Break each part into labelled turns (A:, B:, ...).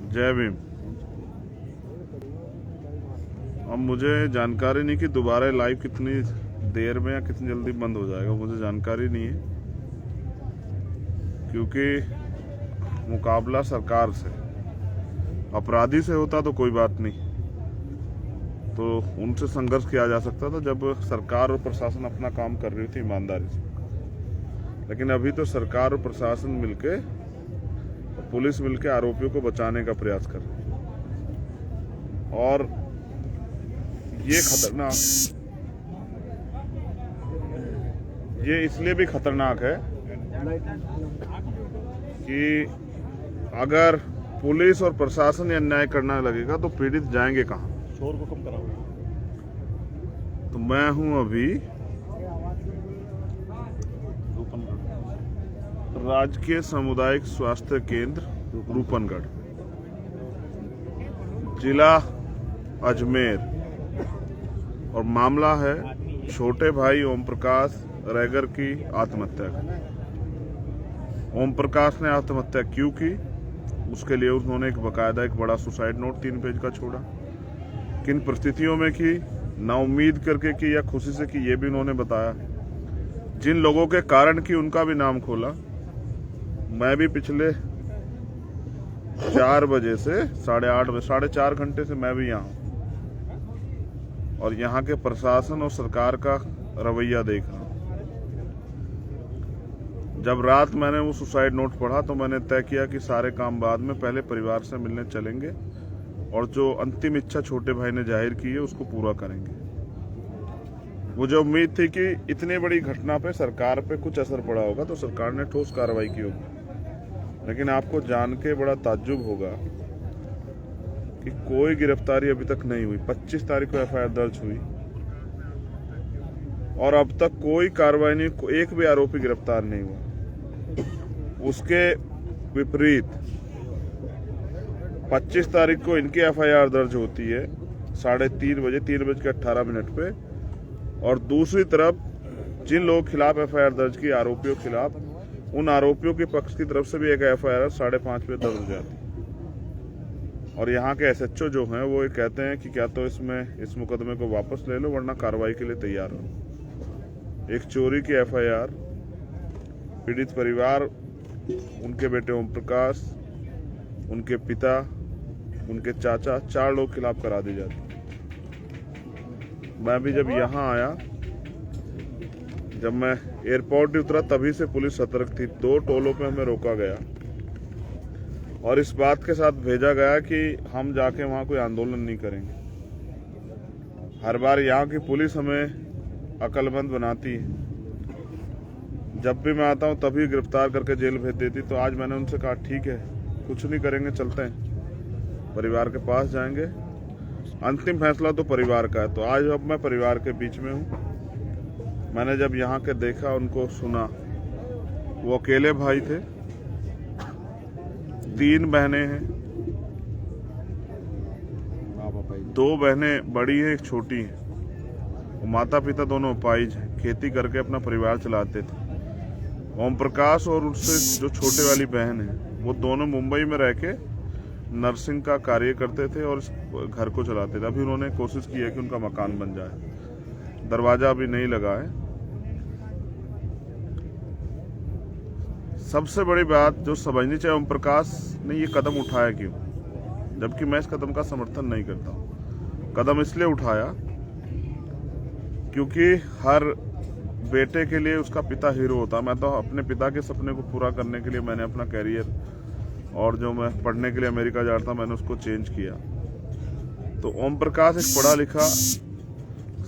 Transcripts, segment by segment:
A: जय भीम। अब मुझे जानकारी नहीं कि दोबारा लाइव कितनी देर में या कितनी जल्दी बंद हो जाएगा, मुझे जानकारी नहीं है, क्योंकि मुकाबला सरकार से, अपराधी से होता तो कोई बात नहीं, तो उनसे संघर्ष किया जा सकता था जब सरकार और प्रशासन अपना काम कर रही थी ईमानदारी से। लेकिन अभी तो सरकार और प्रशासन मिलके, पुलिस मिलके आरोपियों को बचाने का प्रयास कर रही है। और ये खतरनाक, ये इसलिए भी खतरनाक है कि अगर पुलिस और प्रशासन अन्याय करने लगेगा तो पीड़ित जाएंगे कहां?
B: शोर को कम कराओ।
A: तो मैं हूं अभी राजकीय सामुदायिक स्वास्थ्य केंद्र रूपनगढ़, जिला अजमेर, और मामला है छोटे भाई ओम प्रकाश रैगर की आत्महत्या का। ओम प्रकाश ने आत्महत्या क्यों की, उसके लिए उन्होंने एक बकायदा एक बड़ा सुसाइड नोट 3 पेज का छोड़ा। किन परिस्थितियों में की, ना उम्मीद करके की या खुशी से की, ये भी उन्होंने बताया। जिन लोगों के कारण की उनका भी नाम खोला। मैं भी पिछले 4 बजे से 8:30 बजे, 4.5 घंटे से मैं भी यहाँ हूँ और यहाँ के प्रशासन और सरकार का रवैया देख रहा हूँ। जब रात मैंने वो सुसाइड नोट पढ़ा तो मैंने तय किया कि सारे काम बाद में, पहले परिवार से मिलने चलेंगे और जो अंतिम इच्छा छोटे भाई ने जाहिर की है उसको पूरा करेंगे। मुझे उम्मीद थी कि इतनी बड़ी घटना पे सरकार पे कुछ असर पड़ा होगा तो सरकार ने ठोस कार्रवाई की होगी, लेकिन आपको जान के बड़ा ताज्जुब होगा कि कोई गिरफ्तारी अभी तक नहीं हुई। 25 तारीख को एफआईआर दर्ज हुई और अब तक कोई कार्रवाई नहीं, एक भी आरोपी गिरफ्तार नहीं हुआ। उसके विपरीत 25 तारीख को इनकी एफआईआर दर्ज होती है 3:30 बजे, 3:18 पे, और दूसरी तरफ जिन लोगों के खिलाफ एफआईआर दर्ज की, आरोपियों के खिलाफ, उन आरोपियों के पक्ष की तरफ से भी एक एफआईआर 5:30 पे दर्ज हो जाती। और यहाँ के एसएचओ जो हैं वो ये कहते हैं कि क्या तो इस मुकदमे को वापस ले लो वरना कार्रवाई के लिए तैयार हो। एक चोरी की एफआईआर, पीड़ित परिवार, उनके बेटे ओम प्रकाश, उनके पिता, उनके चाचा, 4 लोग खिलाफ करा दी जाती। मैं भी जब यहाँ आया, जब मैं एयरपोर्ट उतरा तभी से पुलिस सतर्क थी। 2 टोलों पे हमें रोका गया और इस बात के साथ भेजा गया कि हम जाके वहां कोई आंदोलन नहीं करेंगे। हर बार यहाँ की पुलिस हमें अक्लमंद बनाती है, जब भी मैं आता हूँ तभी गिरफ्तार करके जेल भेज देती। तो आज मैंने उनसे कहा ठीक है, कुछ नहीं करेंगे, चलते हैं, परिवार के पास जाएंगे, अंतिम फैसला तो परिवार का है। तो आज अब मैं परिवार के बीच में हूँ। मैंने जब यहाँ के देखा, उनको सुना, वो अकेले भाई थे, 3 बहनें हैं, 2 बहनें बड़ी हैं, एक छोटी है। माता पिता दोनों अपाहिज हैं, खेती करके अपना परिवार चलाते थे। ओम प्रकाश और उससे जो छोटे वाली बहन है वो दोनों मुंबई में रह के नर्सिंग का कार्य करते थे और इस घर को चलाते थे। अभी उन्होंने कोशिश की है कि उनका मकान बन जाए, दरवाजा अभी नहीं लगा है। सबसे बड़ी बात जो समझनी चाहिए, ओम प्रकाश ने ये कदम उठाया क्यों, जबकि मैं इस कदम का समर्थन नहीं करता हूँ। कदम इसलिए उठाया क्योंकि हर बेटे के लिए उसका पिता हीरो होता। मैं तो अपने पिता के सपने को पूरा करने के लिए मैंने अपना कैरियर, और जो मैं पढ़ने के लिए अमेरिका जा रहा था मैंने उसको चेंज किया। तो ओम प्रकाश एक पढ़ा लिखा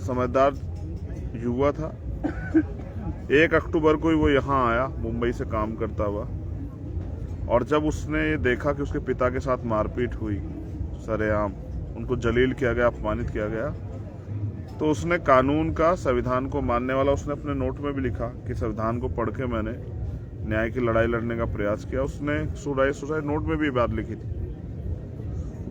A: समझदार युवा था। 1 अक्टूबर को ही वो यहाँ आया मुंबई से काम करता हुआ, और जब उसने ये देखा कि उसके पिता के साथ मारपीट हुई सरेआम, उनको जलील किया गया, अपमानित किया गया, तो उसने कानून का, संविधान को मानने वाला, उसने अपने नोट में भी लिखा कि संविधान को पढ़ के मैंने न्याय की लड़ाई लड़ने का प्रयास किया। उसने सुसाइड नोट में भी बात लिखी थी।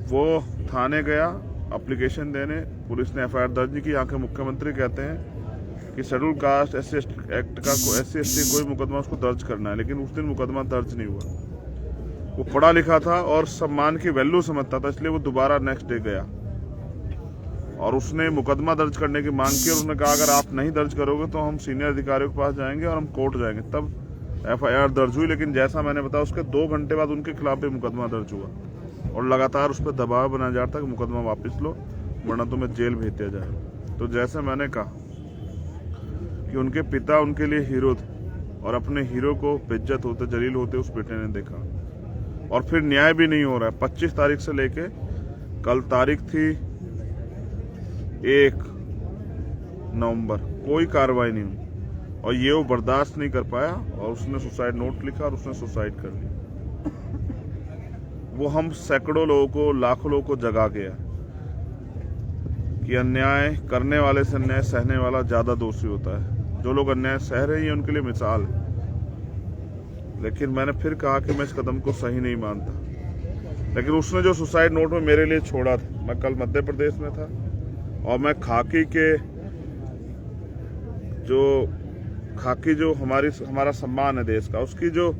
A: वो थाने गया एप्लीकेशन देने, पुलिस ने एफआईआर दर्ज की। यहाँ के मुख्यमंत्री कहते हैं कि schedule caste SC ST act का SC ST कोई मुकदमा उसको दर्ज करना है, लेकिन उस दिन मुकदमा दर्ज नहीं हुआ। वो पढ़ा लिखा था और सम्मान की वैल्यू समझता था, इसलिए वो दोबारा नेक्स्ट डे गया और उसने मुकदमा दर्ज करने की मांग की और उसने कहा अगर आप नहीं दर्ज करोगे तो हम सीनियर अधिकारियों के पास जाएंगे और हम कोर्ट जाएंगे। तब FIR दर्ज हुई, लेकिन जैसा मैंने बताया उसके 2 घंटे बाद उनके खिलाफ भी मुकदमा दर्ज हुआ और लगातार उस पर दबाव बनाया जा रहा था कि मुकदमा वापस लो वरना तुम्हें जेल भेज दिया जाएगा। तो जैसे मैंने कहा कि उनके पिता उनके लिए हीरो थे और अपने हीरो को बेइज्जत होते जलील होते उस बेटे ने देखा और फिर न्याय भी नहीं हो रहा है। 25 तारीख से लेके कल तारीख थी 1 नवंबर, कोई कार्रवाई नहीं हुई और ये वो बर्दाश्त नहीं कर पाया और उसने सुसाइड नोट लिखा और उसने सुसाइड कर लिया। वो हम सैकड़ों लोगों को, लाखों लोगों को जगा गया कि अन्याय करने वाले से अन्याय सहने वाला ज्यादा दोषी होता है। जो लोग अन्याय सह रहे हैं उनके लिए मिसाल है, लेकिन मैंने फिर कहा कि मैं इस कदम को सही नहीं मानता। लेकिन उसने जो सुसाइड नोट में मेरे लिए छोड़ा था, मैं कल मध्य प्रदेश में था और मैं खाकी जो हमारा सम्मान है देश का, उसकी जो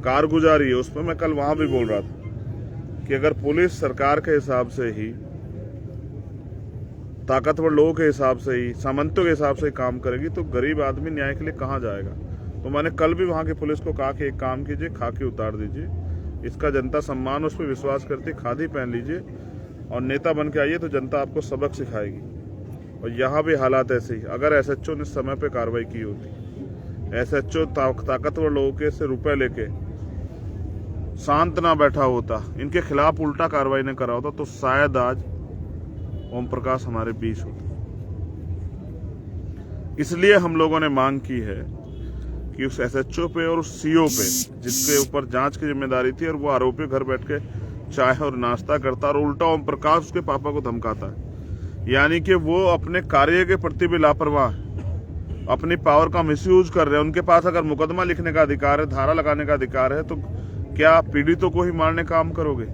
A: कारगुजारी है उस पर मैं कल वहां भी बोल रहा था कि अगर पुलिस सरकार के हिसाब से ही, ताकतवर लोगों के हिसाब से ही, सामंतों के हिसाब से ही काम करेगी तो गरीब आदमी न्याय के लिए कहाँ जाएगा। तो मैंने कल भी वहां की पुलिस को कहा कि एक काम कीजिए, खाकी उतार दीजिए, इसका जनता सम्मान उस पर विश्वास करती, खादी पहन लीजिए और नेता बन के आइए तो जनता आपको सबक सिखाएगी। और यहाँ भी हालात ऐसे ही, अगर SHO ने समय पे कार्रवाई की होती, SHO ताकतवर लोगों के से रुपए लेके शांत ना बैठा होता, इनके खिलाफ उल्टा कार्रवाई न करा होता तो शायद आज ओम प्रकाश हमारे बीच होते। इसलिए हम लोगों ने मांग की है कि उस SHO पे और उस CO पे जिसके ऊपर जांच की जिम्मेदारी थी और वो आरोपी घर बैठ के चाय और नाश्ता करता और उल्टा ओम प्रकाश उसके पापा को धमकाता है, यानी कि वो अपने कार्य के प्रति भी लापरवाह है, अपनी पावर का मिसयूज कर रहे हैं। उनके पास अगर मुकदमा लिखने का अधिकार है, धारा लगाने का अधिकार है, तो क्या पीड़ितों को ही मारने का काम करोगे?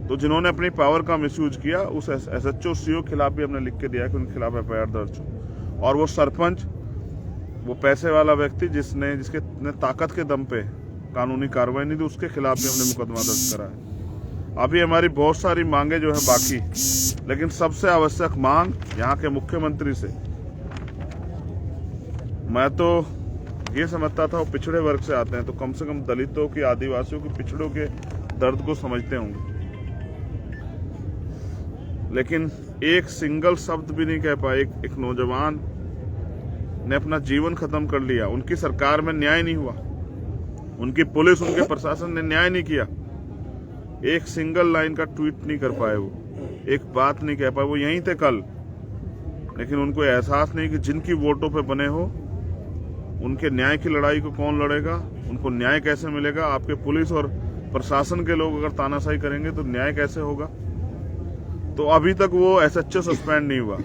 A: तो जिन्होंने अपनी पावर का मिसयूज किया उस SHO CO खिलाफ भी हमने लिख के दिया कि उनके खिलाफ FIR दर्ज हो। और वो सरपंच, वो पैसे वाला व्यक्ति जिसके ताकत के दम पे कानूनी कार्रवाई नहीं दी, उसके खिलाफ भी हमने मुकदमा दर्ज करा है। अभी हमारी बहुत सारी मांगे जो है बाकी, लेकिन सबसे आवश्यक मांग यहाँ के मुख्यमंत्री से, मैं तो ये समझता था वो पिछड़े वर्ग से आते हैं तो कम से कम दलितों की, आदिवासियों की, पिछड़ों के दर्द को समझते होंगे, लेकिन एक सिंगल शब्द भी नहीं कह पाए। एक नौजवान ने अपना जीवन खत्म कर लिया, उनकी सरकार में न्याय नहीं हुआ, उनकी पुलिस, उनके प्रशासन ने न्याय नहीं किया, एक सिंगल लाइन का ट्वीट नहीं कर पाए, वो एक बात नहीं कह पाए। वो यहीं थे कल, लेकिन उनको एहसास नहीं कि जिनकी वोटों पे बने हो उनके न्याय की लड़ाई को कौन लड़ेगा, उनको न्याय कैसे मिलेगा। आपके पुलिस और प्रशासन के लोग अगर तानाशाही करेंगे तो न्याय कैसे होगा। तो अभी तक वो SHO सस्पेंड नहीं हुआ।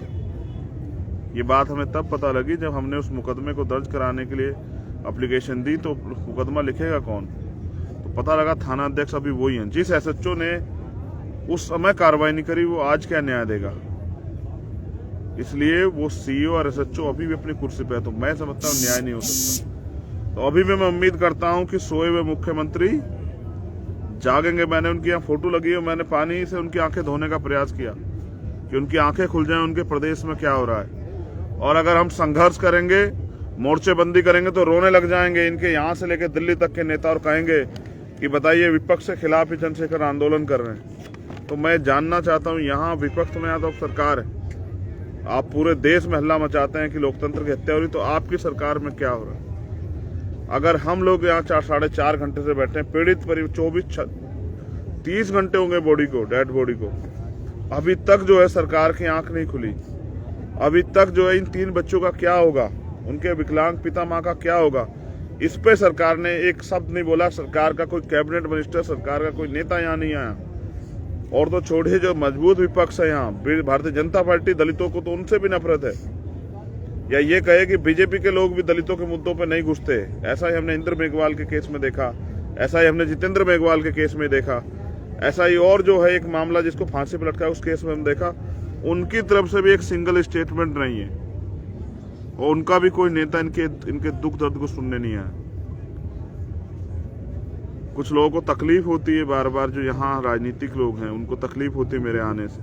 A: ये बात हमें तब पता लगी जब हमने उस मुकदमे को दर्ज कराने के लिए एप्लीकेशन दी, तो मुकदमा लिखेगा कौन, तो पता लगा थाना अध्यक्ष अभी वही हैं। जिस SHO ने उस समय कार्रवाई नहीं करी वो आज क्या न्याय देगा। इसलिए वो CO और SHO अभी भी अपनी कुर्सी पे है, तो मैं समझता हूँ न्याय नहीं हो सकता। तो अभी भी मैं उम्मीद करता हूँ कि सोए हुए मुख्यमंत्री जागेंगे। मैंने उनकी यहाँ फोटो लगी है, मैंने पानी से उनकी आंखें धोने का प्रयास किया कि उनकी आंखें खुल जाएं, उनके प्रदेश में क्या हो रहा है। और अगर हम संघर्ष करेंगे, मोर्चेबंदी करेंगे तो रोने लग जाएंगे इनके यहाँ से लेकर दिल्ली तक के नेता और कहेंगे कि बताइए विपक्ष के खिलाफ ही चंद्रशेखर आंदोलन कर रहे हैं। तो मैं जानना चाहता हूँ, यहाँ विपक्ष में तो सरकार है, आप पूरे देश में हल्ला मचाते हैं कि लोकतंत्र की हत्या हो रही, तो आपकी सरकार में क्या हो रहा है। अगर हम लोग यहाँ 4-4.5 घंटे से बैठे हैं, पीड़ित 30 घंटे होंगे बॉडी को, डेड बॉडी को, अभी तक जो है सरकार की आंख नहीं खुली। अभी तक जो है इन 3 बच्चों का क्या होगा, उनके विकलांग पिता माँ का क्या होगा, इस पे सरकार ने एक शब्द नहीं बोला। सरकार का कोई कैबिनेट मिनिस्टर, सरकार का कोई नेता यहाँ नहीं आया। और तो छोड़िए, जो मजबूत विपक्ष है यहाँ, भारतीय जनता पार्टी, दलितों को तो उनसे भी नफरत है। या ये कहे कि बीजेपी के लोग भी दलितों के मुद्दों पे नहीं घुसते। ऐसा ही हमने इंद्र मेघवाल के केस में देखा, ऐसा ही हमने जितेंद्र मेघवाल के केस में देखा, ऐसा ही और जो है एक मामला जिसको फांसी पर लटका उस केस में हम देखा। उनकी तरफ से भी एक सिंगल स्टेटमेंट नहीं है और उनका भी कोई नेता इनके दुख दर्द को सुनने नहीं आया। कुछ लोगों को तकलीफ होती है बार बार, जो यहाँ राजनीतिक लोग हैं उनको तकलीफ होती है मेरे आने से।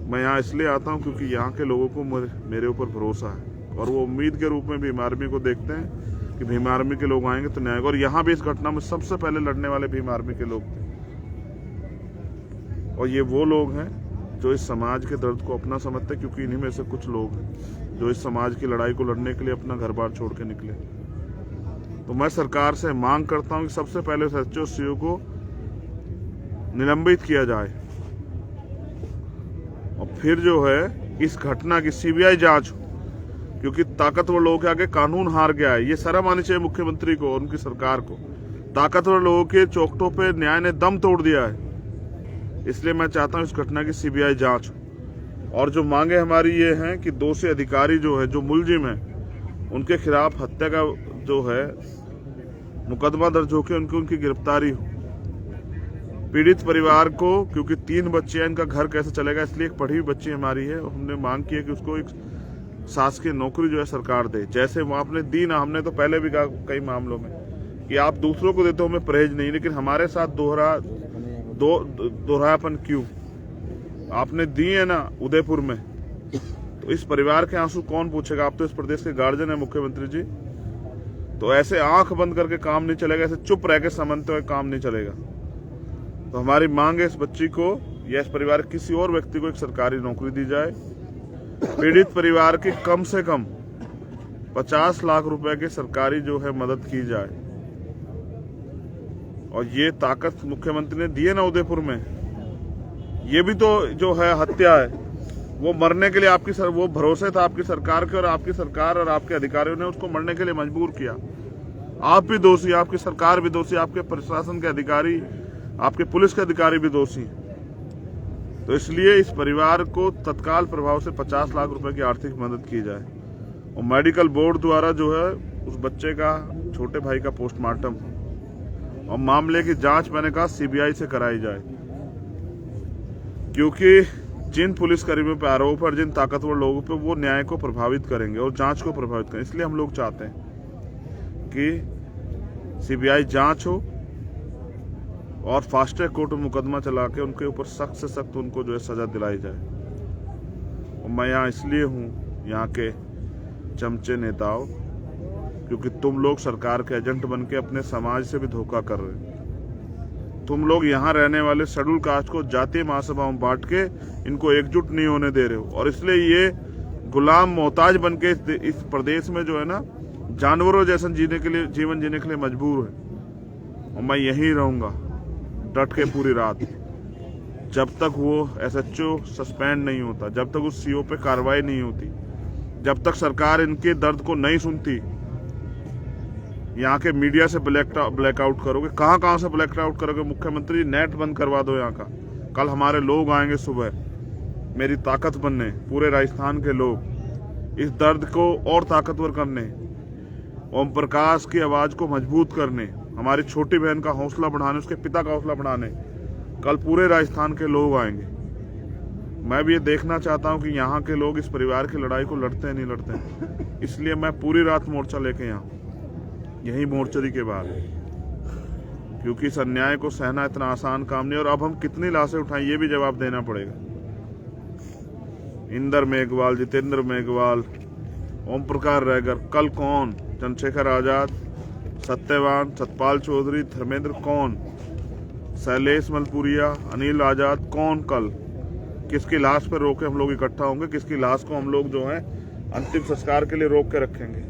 A: मैं यहाँ इसलिए आता हूँ क्योंकि यहाँ के लोगों को मेरे ऊपर भरोसा है, और वो उम्मीद के रूप में भीम आर्मी को देखते हैं कि भीम आर्मी के लोग आएंगे तो न्याय। और यहाँ भी इस घटना में सबसे पहले लड़ने वाले भीम आर्मी के लोग थे, और ये वो लोग हैं जो इस समाज के दर्द को अपना समझते हैं, क्योंकि इन्हीं में से कुछ लोग हैं जो इस समाज की लड़ाई को लड़ने के लिए अपना घर बार छोड़ के निकले। तो मैं सरकार से मांग करता हूं कि सबसे पहले एसएचओ सीओ को निलंबित किया जाए, और फिर जो है इस घटना की सीबीआई जांच हो, क्योंकि ताकतवर लोगों के आगे कानून हार गया है। ये शर्म आनी चाहिए मुख्यमंत्री को और उनकी सरकार को। ताकतवर लोगों के चौखटों पे न्याय ने दम तोड़ दिया है। इसलिए मैं चाहता हूं इस घटना की सीबीआई जांच हो। और जो मांगे हमारी ये हैं कि दोषी अधिकारी जो है, जो मुलजिम है, उनके खिलाफ हत्या का जो है मुकदमा दर्ज होकर उनकी गिरफ्तारी हो। पीड़ित परिवार को, क्योंकि 3 बच्चे हैं, इनका घर कैसे चलेगा, इसलिए एक पढ़ी हुई बच्ची हमारी है, हमने मांग की है कि उसको एक शासकीय नौकरी जो है सरकार दे। जैसे वो आपने दी ना, हमने तो पहले भी कहा कई मामलों में कि आप दूसरों को देते हो हमें परहेज नहीं, लेकिन हमारे साथ दोहरापन क्यों? आपने दी है ना उदयपुर में, तो इस परिवार के आंसू कौन पूछेगा? आप तो इस प्रदेश के गार्जियन है मुख्यमंत्री जी। तो ऐसे आंख बंद करके काम नहीं चलेगा, ऐसे चुप रह के समझते हुए काम नहीं चलेगा। तो हमारी मांग है इस बच्ची को या इस परिवार के किसी और व्यक्ति को एक सरकारी नौकरी दी जाए। पीड़ित परिवार की कम से कम 50 लाख रुपए की सरकारी जो है मदद की जाए। और ये ताकत मुख्यमंत्री ने दी है ना उदयपुर में, ये भी तो जो है हत्या है। वो मरने के लिए वो भरोसे था आपकी सरकार के, और आपकी सरकार और आपके अधिकारियों ने उसको मरने के लिए मजबूर किया। आप भी दोषी, आपकी सरकार भी दोषी, आपके प्रशासन के अधिकारी, आपके पुलिस के अधिकारी भी दोषी। तो इसलिए इस परिवार को तत्काल प्रभाव से 50 लाख रुपए की आर्थिक मदद की जाए, और मेडिकल बोर्ड द्वारा जो है उस बच्चे का, छोटे भाई का पोस्टमार्टम, और मामले की जांच मैंने कहा सीबीआई से कराई जाए। क्योंकि जिन पुलिसकर्मियों पर आरोप और जिन ताकतवर लोगों पे, वो न्याय को प्रभावित करेंगे और जांच को प्रभावित करेंगे। इसलिए हम लोग चाहते हैं कि सीबीआई जांच हो और फास्ट ट्रैक कोर्ट में मुकदमा चला के उनके ऊपर सख्त से सख्त उनको जो है सजा दिलाई जाए। और मैं यहाँ इसलिए हूँ, यहाँ के चमचे नेताओं, क्योंकि तुम लोग सरकार के एजेंट बन के अपने समाज से भी धोखा कर रहे हो। तुम लोग यहाँ रहने वाले शेड्यूल कास्ट को जातीय महासभाओं में बांट के इनको एकजुट नहीं होने दे रहे हो, और इसलिए ये गुलाम मोहताज बन के इस प्रदेश में जो है ना जानवरों जैसा जीवन जीने के लिए मजबूर है। और मैं यहीं रहूंगा डट के पूरी रात, जब तक वो एसएचओ सस्पेंड नहीं होता, जब तक उस सीओ पे कार्रवाई नहीं होती, जब तक सरकार इनके दर्द को नहीं सुनती। यहाँ के मीडिया से ब्लैकआउट करोगे, कहाँ से ब्लैकआउट करोगे? मुख्यमंत्री नेट बंद करवा दो यहाँ का। कल हमारे लोग आएंगे सुबह मेरी ताकत बनने, पूरे राजस्थान के लोग इस दर्द को और ताकतवर करने, ओम प्रकाश की आवाज को मजबूत करने, हमारी छोटी बहन का हौसला बढ़ाने, उसके पिता का हौसला बढ़ाने कल पूरे राजस्थान के लोग आएंगे। मैं भी ये देखना चाहता हूँ कि यहाँ के लोग इस परिवार की लड़ाई को लड़ते हैं नहीं लड़ते हैं। इसलिए मैं पूरी रात मोर्चा लेके यहाँ यही मोर्चरी के बाहर, क्योंकि इस अन्याय को सहना इतना आसान काम नहीं। और अब हम कितनी लाशें उठाएं ये भी जवाब देना पड़ेगा। इंदर मेघवाल, जितेंद्र मेघवाल, ओम प्रकाश रैगर, कल कौन? चंद्रशेखर आजाद, सत्यवान, सतपाल चौधरी, धर्मेंद्र कौन? शैलेश मलपुरिया, अनिल आजाद कौन? कल किसकी लाश पर रोके हम लोग इकट्ठा होंगे? किसकी लाश को हम लोग जो है अंतिम संस्कार के लिए रोक के रखेंगे?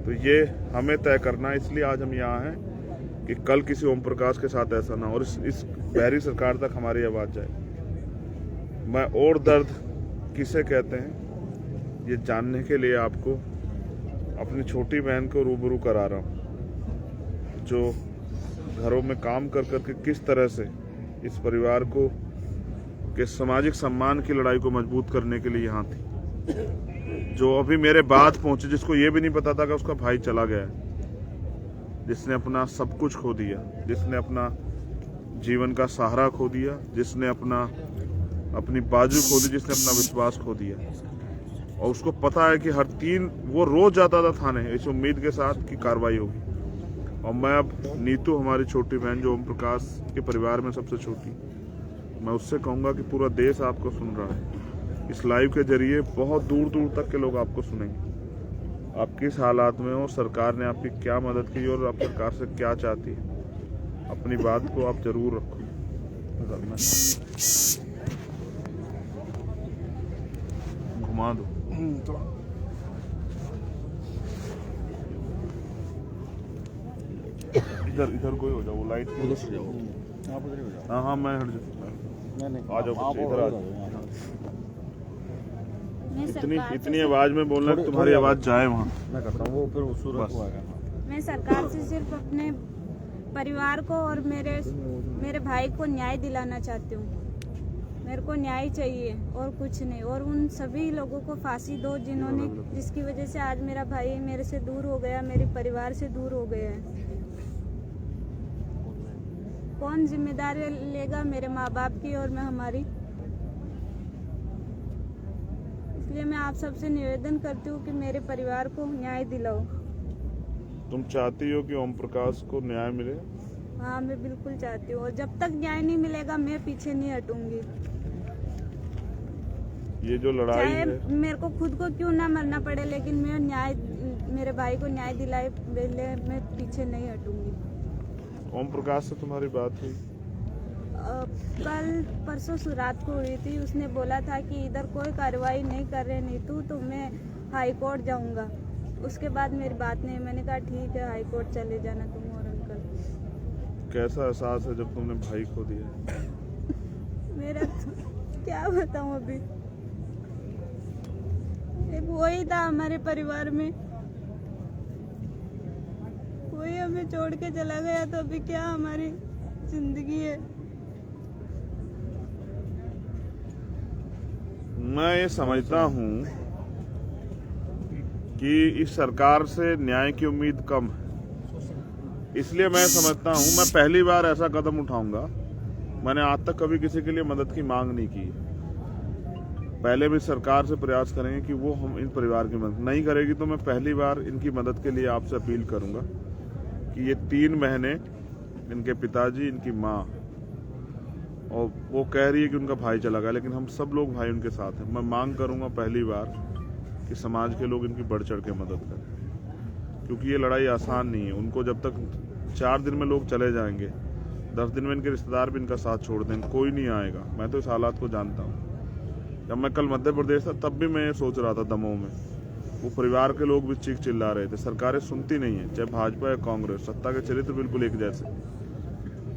A: तो ये हमें तय करना है। इसलिए आज हम यहाँ हैं कि कल किसी ओम प्रकाश के साथ ऐसा ना हो, और इस बहरी सरकार तक हमारी आवाज जाए। मैं और दर्द किसे कहते हैं ये जानने के लिए आपको अपनी छोटी बहन को रूबरू करा रहा हूँ, जो घरों में काम कर करके किस तरह से इस परिवार को के सामाजिक सम्मान की लड़ाई को मजबूत करने के लिए यहाँ थी, जो अभी मेरे बाद पहुंचे, जिसको ये भी नहीं पता था कि उसका भाई चला गया, जिसने अपना सब कुछ खो दिया, जिसने अपना जीवन का सहारा खो दिया, जिसने अपनी बाजू खो दी, जिसने अपना विश्वास खो दिया। और उसको पता है कि वो रोज जाता था थाने इस उम्मीद के साथ कि कार्रवाई होगी, और मैं अब नीतू हमारी छोटी बहन जो ओम प्रकाश के परिवार में सबसे छोटी, मैं उससे कहूँगा कि पूरा देश आपको सुन रहा है। इस लाइव के जरिए बहुत दूर दूर तक के लोग आपको सुनेंगे। आप किस हालात में हो, सरकार ने आपकी क्या मदद की और आप सरकार से क्या चाहती है, अपनी बात को आप जरूर रखो। घुमा दो इधर इधर कोई हो जाओ, वो लाइट
B: उधर से जाओ, आप उधर ही हो जाओ।
A: हाँ मैं हट जाऊँ।
B: नहीं
A: आ जाओ बच्चे, इधर आ जाओ।
C: मैं
A: इतनी
C: सरकार
A: इतनी
C: से
A: आवाज में बोलना कि तुम्हारी आवाज जाए वहाँ।
B: मैं करता हूँ, वो फिर उस सूरत
A: बस।
B: को आएगा।
C: मैं सरकार से सिर्फ अपने परिवार को और मेरे भाई को न्याय दिलाना चाहती हूँ। मेरे को न्याय चाहिए और कुछ नहीं। और उन सभी लोगों को फांसी दो जिन्होंने, जिसकी वजह से आज मेरा भाई मेरे से दूर हो गया, मेरे परिवार से दूर हो गया है। कौन जिम्मेदारी लेगा मेरे माँ बाप की और मैं हमारी। इसलिए मैं आप सबसे निवेदन करती हूँ कि मेरे परिवार को न्याय दिलाओ।
A: तुम चाहती हो कि ओम प्रकाश को न्याय मिले?
C: हाँ, मैं बिल्कुल चाहती हूँ और जब तक न्याय नहीं मिलेगा मैं पीछे नहीं हटूंगी।
A: ये जो लड़ाई
C: चाहे
A: है,
C: मेरे को खुद को क्यों ना मरना पड़े, लेकिन मैं मेरे भाई को न्याय दिलाए पहले मैं पीछे नहीं हटूंगी।
A: ओम प्रकाश से तुम्हारी बात हुई?
C: कल परसों रात को हुई थी। उसने बोला था कि इधर कोई कार्रवाई नहीं कर रहे नीतू, तो मैं हाई कोर्ट जाऊंगा। उसके बाद मेरी बात नहीं। मैंने कहा ठीक है, हाई कोर्ट चले जाना तुम और अंकल।
A: कैसा एहसास है जब तुमने भाई खो दिया?
C: मेरा तो क्या बताऊं अभी। एक वही था हमारे परिवार में, वही हमें छोड़ के चला गया, तो अभी क्या हमारी जिंदगी है।
A: मैं ये समझता हूँ कि इस सरकार से न्याय की उम्मीद कम है, इसलिए मैं समझता हूँ मैं पहली बार ऐसा कदम उठाऊंगा। मैंने आज तक कभी किसी के लिए मदद की मांग नहीं की। पहले भी सरकार से प्रयास करेंगे कि वो हम इन परिवार की मदद नहीं करेगी, तो मैं पहली बार इनकी मदद के लिए आपसे अपील करूंगा कि ये 3 महीने इनके पिताजी, इनकी माँ, और वो कह रही है कि उनका भाई चला गया, लेकिन हम सब लोग भाई उनके साथ हैं। मैं मांग करूंगा पहली बार कि समाज के लोग इनकी बढ़ चढ़ के मदद करें, क्योंकि ये लड़ाई आसान नहीं है। उनको जब तक 4 दिन में लोग चले जाएंगे, 10 दिन में इनके रिश्तेदार भी इनका साथ छोड़ देंगे, कोई नहीं आएगा। मैं तो इस हालात को जानता हूँ। जब मैं कल मध्य प्रदेश था तब भी मैं ये सोच रहा था दमोह में, वो परिवार के लोग भी चीख चिल्ला रहे थे। सरकारें सुनती नहीं है, चाहे भाजपा या कांग्रेस, सत्ता के चरित्र बिल्कुल एक जैसे।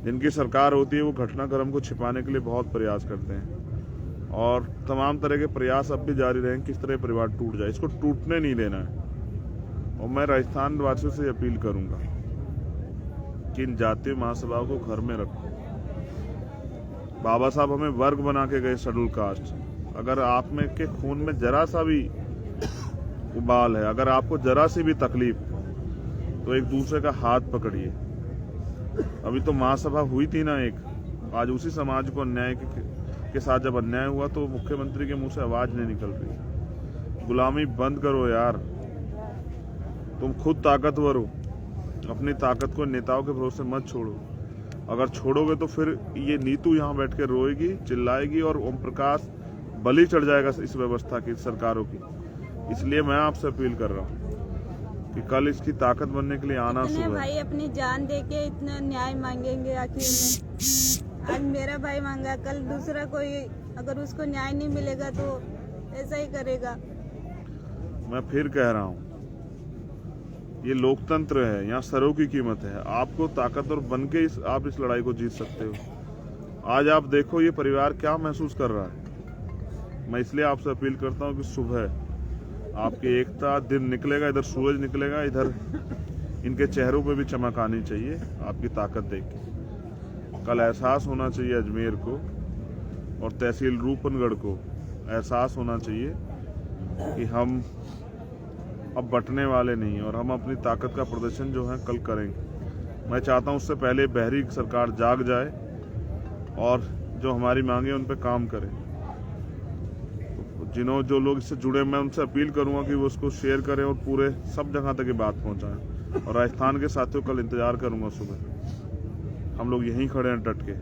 A: जिनकी सरकार होती है वो घटनाक्रम को छिपाने के लिए बहुत प्रयास करते हैं, और तमाम तरह के प्रयास अब भी जारी रहें किस तरह परिवार टूट जाए। इसको टूटने नहीं देना है। और मैं राजस्थान वासियों से अपील करूंगा कि इन जातीय महासभाओं को घर में रखो। बाबा साहब हमें वर्ग बना के गए, शेड्यूल कास्ट। अगर आप में के खून में जरा सा भी उबाल है, अगर आपको जरा सी भी तकलीफ, तो एक दूसरे का हाथ पकड़िए। अभी तो महासभा हुई थी ना एक, आज उसी समाज को अन्याय के साथ जब अन्याय हुआ तो मुख्यमंत्री के मुंह से आवाज नहीं निकल रही। गुलामी बंद करो यार, तुम खुद ताकतवर हो, अपनी ताकत को नेताओं के भरोसे मत छोड़ो। अगर छोड़ोगे तो फिर ये नीतू यहाँ बैठ के रोएगी, चिल्लाएगी, और ओम प्रकाश बलि चढ़ जाएगा इस व्यवस्था की, सरकारों की। इसलिए मैं आपसे अपील कर रहा हूँ कि कल इसकी ताकत बनने के लिए आना
C: इतने
A: सुबह।
C: भाई अपनी जान देके इतना न्याय मांगेंगे आखिर में। आज मेरा भाई मांगा, कल दूसरा कोई अगर उसको न्याय नहीं मिलेगा तो ऐसा ही करेगा।
A: मैं फिर कह रहा हूँ, ये लोकतंत्र है, यहाँ सरों की कीमत है। आपको ताकतवर बन के आप इस लड़ाई को जीत सकते हो। आज आप देखो ये परिवार क्या महसूस कर रहा है। मैं इसलिए आपसे अपील करता हूँ कि सुबह आपकी एकता, दिन निकलेगा, इधर सूरज निकलेगा, इधर इनके चेहरों पे भी चमक आनी चाहिए आपकी ताकत देख के। कल एहसास होना चाहिए अजमेर को और तहसील रूपनगढ़ को, एहसास होना चाहिए कि हम अब बटने वाले नहीं, और हम अपनी ताकत का प्रदर्शन जो है कल करेंगे। मैं चाहता हूँ उससे पहले बहरी सरकार जाग जाए और जो हमारी मांगे उन पर काम करे। जो लोग इससे जुड़े, मैं उनसे अपील करूंगा कि वो उसको शेयर करें और पूरे सब जगह तक ये बात पहुंचाएं। और राजस्थान के साथियों कल इंतजार करूंगा सुबह। हम लोग यहीं खड़े हैं डट के।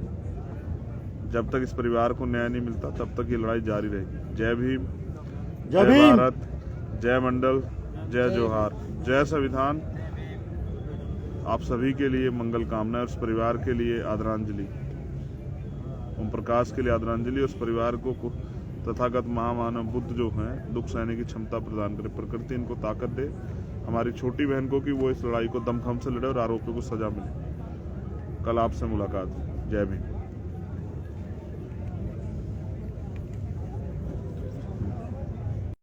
A: जब तक इस परिवार को न्याय नहीं मिलता तब तक ये लड़ाई जारी रहेगी। जय भीम, जय भारत, जय मंडल, जय जोहार, जय संविधान। आप सभी के लिए मंगल कामनाएं। उस परिवार के लिए आदरांजलि, ओम प्रकाश के लिए आदरांजलि। उस परिवार को तथागत महामानव बुद्ध जो हैं दुख सहने की क्षमता प्रदान करे। प्रकृति इनको ताकत दे। हमारी छोटी बहन को कि वो इस लड़ाई को दमखम से लड़े और आरोपियों को सजा मिले। कल आपसे मुलाकात। जय भीम।